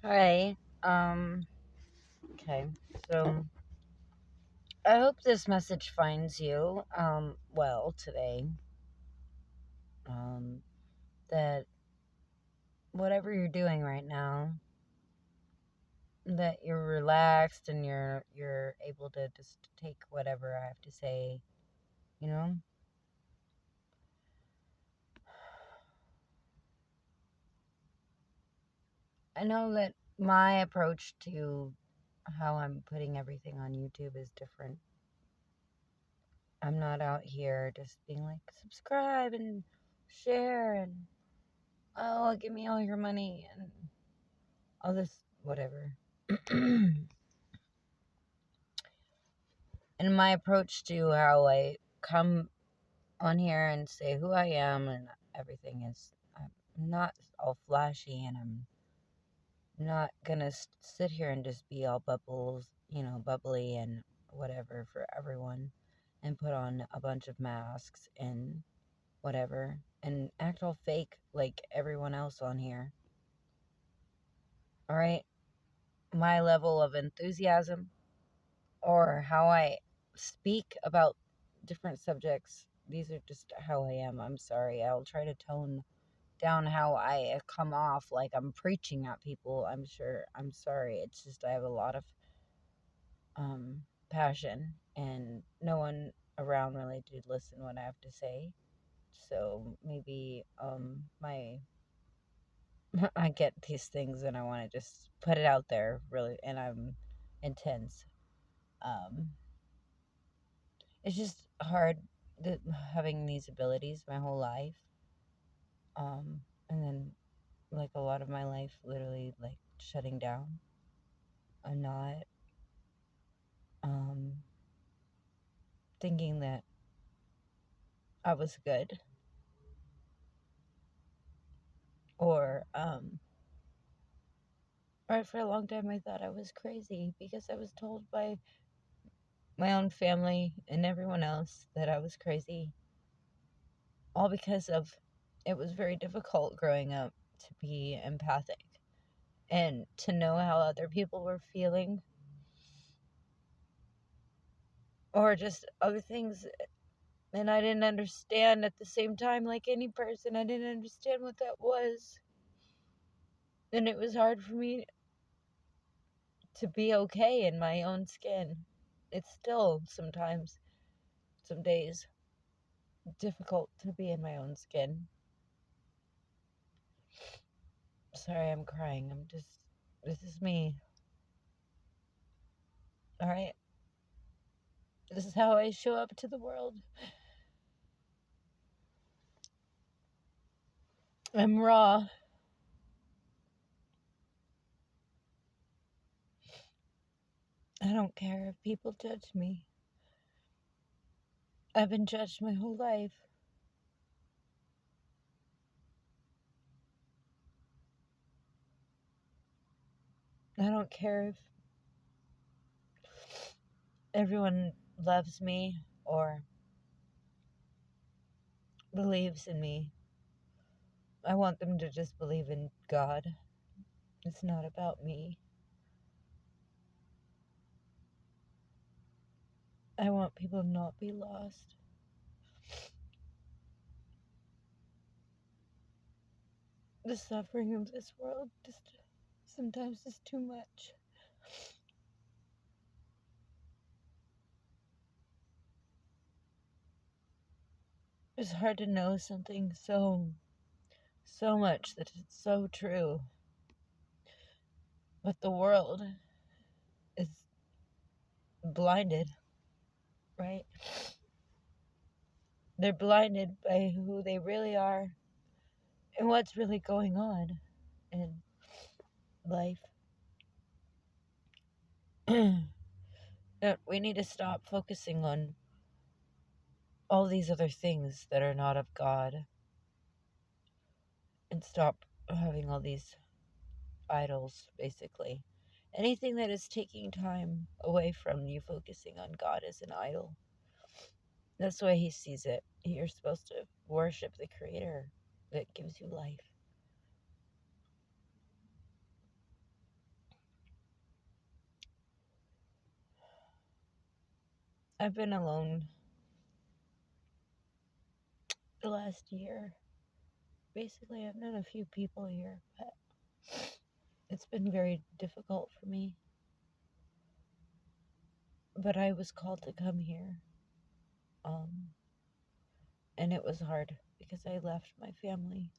Hi. Okay. So I hope this message finds you well today. Um that whatever you're doing right now, that you're relaxed and you're able to just take whatever I have to say, you know? I know that my approach to how I'm putting everything on YouTube is different. I'm not out here just being like subscribe and share and oh, give me all your money and all this whatever. And my approach to how I come on here and say who I am and everything is I'm not all flashy, and I'm not gonna sit here and just be all bubbly and whatever for everyone and put on a bunch of masks and whatever and act all fake like everyone else on here. All right, my level of enthusiasm or how I speak about different subjects. These are just how I am. I'm sorry. I'll try to tone down how I come off like I'm preaching at people. I'm sure. I'm sorry. It's just I have a lot of passion, and no one around really did listen what I have to say. So maybe my I get these things and I want to just put it out there really, and I'm intense. Um, it's just hard that having these abilities my whole life. And then like a lot of my life literally like shutting down. I'm not um thinking that I was good, or for a long time I thought I was crazy because I was told by my own family and everyone else that I was crazy, all because of it was very difficult growing up to be empathic and to know how other people were feeling or just other things. And I didn't understand at the same time, like any person, I didn't understand what that was. And it was hard for me to be okay in my own skin. It's still sometimes, some days, difficult to be in my own skin. Sorry, I'm crying. This is me. Alright? This is how I show up to the world. I'm raw. I don't care if people judge me. I've been judged my whole life. I don't care if everyone loves me or believes in me. I want them to just believe in God. It's not about me. I want people to not be lost. The suffering of this world just sometimes is too much. It's hard to know something so much that it's so true. But the world is blinded, right? They're blinded by who they really are and what's really going on in life. That we need to stop focusing on all these other things that are not of God and stop having all these idols, basically. Anything that is taking time away from you focusing on God is an idol. That's the way He sees it. You're supposed to worship the Creator that gives you life. I've been alone the last year. Basically, I've known a few people here, but it's been very difficult for me. But I was called to come here. Um, and it was hard because I left my family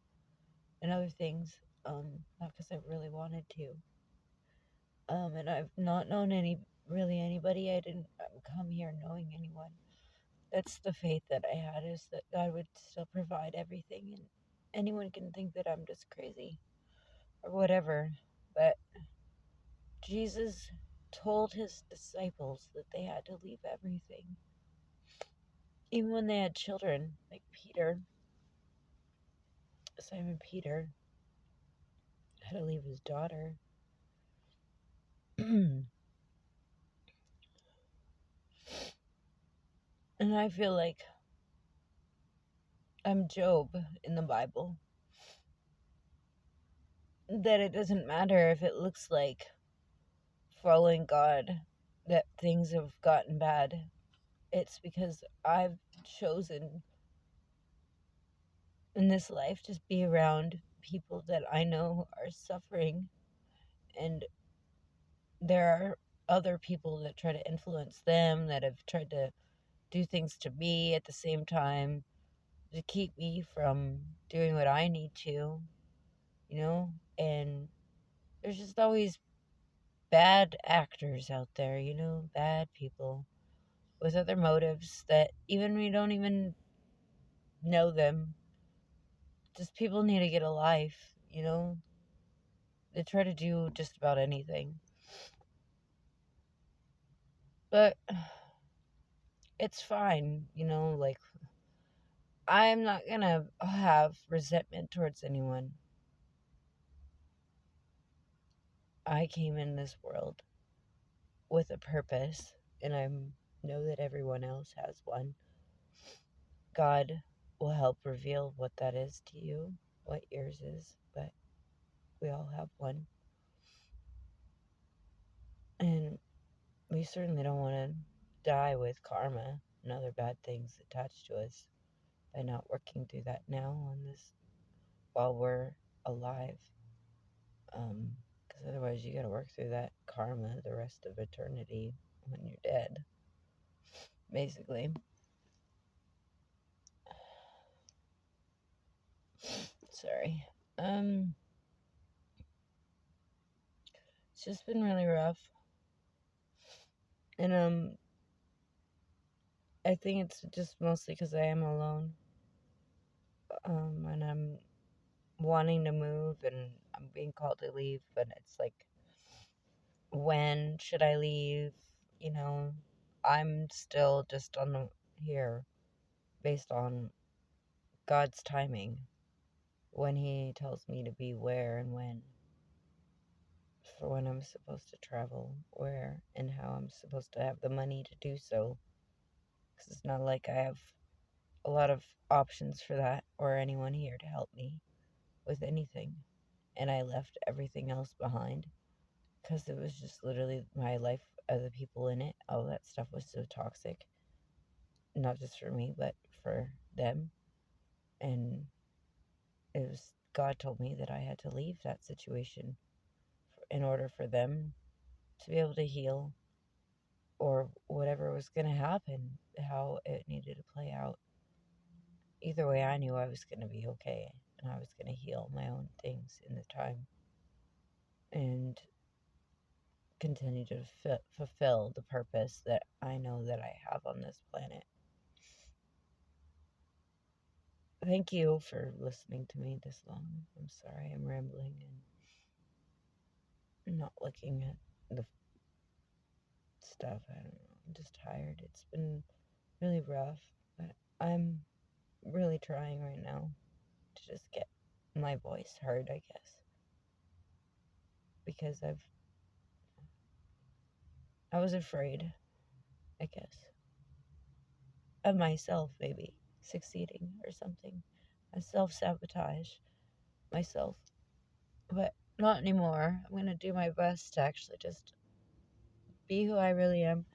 and other things, not because I really wanted to. And I've not known really anybody. I didn't come here knowing anyone. That's the faith that I had, is that God would still provide everything, and anyone can think that I'm just crazy or whatever, but Jesus told his disciples that they had to leave everything. Even when they had children, like Simon Peter had to leave his daughter. And I feel like I'm Job in the Bible. That it doesn't matter if it looks like following God that things have gotten bad. It's because I've chosen in this life to be around people that I know are suffering, and there are other people that try to influence them, that have tried to do things to me at the same time to keep me from doing what I need to, and there's just always bad actors out there, bad people with other motives that even we don't even know them. Just people need to get a life, They try to do just about anything. But it's fine, like, I'm not gonna have resentment towards anyone. I came in this world with a purpose, and I know that everyone else has one. God will help reveal what that is to you, what yours is, but we all have one. And we certainly don't want to die with karma and other bad things attached to us by not working through that now on this while we're alive. Because otherwise, you got to work through that karma the rest of eternity when you're dead, basically. Sorry. It's just been really rough, and I think it's just mostly because I am alone, and I'm wanting to move, and I'm being called to leave, but it's like, when should I leave? You know, I'm still just here based on God's timing, when He tells me to be where and when, for when I'm supposed to travel, where, and how I'm supposed to have the money to do so. Because it's not like I have a lot of options for that or anyone here to help me with anything. And I left everything else behind because it was just literally my life, other people in it. All that stuff was so toxic, not just for me, but for them. And it was, God told me that I had to leave that situation in order for them to be able to heal, or whatever was going to happen, how it needed to play out. Either way, I knew I was going to be okay, and I was going to heal my own things in the time and continue to fulfill the purpose that I know that I have on this planet. Thank you for listening to me this long. I'm sorry I'm rambling and not looking at the stuff. I don't know. I'm just tired. It's been really rough, but I'm really trying right now to just get my voice heard, I guess. Because I was afraid, I guess, of myself maybe succeeding or something. I self-sabotage myself, but not anymore. I'm going to do my best to actually just be who I really am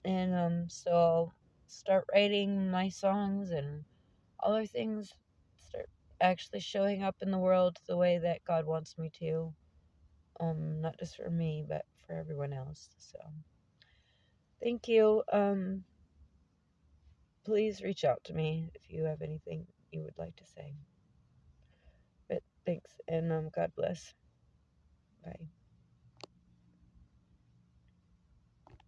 And so I'll start writing my songs and other things, start actually showing up in the world the way that God wants me to. Not just for me, but for everyone else. So thank you. Please reach out to me if you have anything you would like to say. But thanks, and God bless. Bye.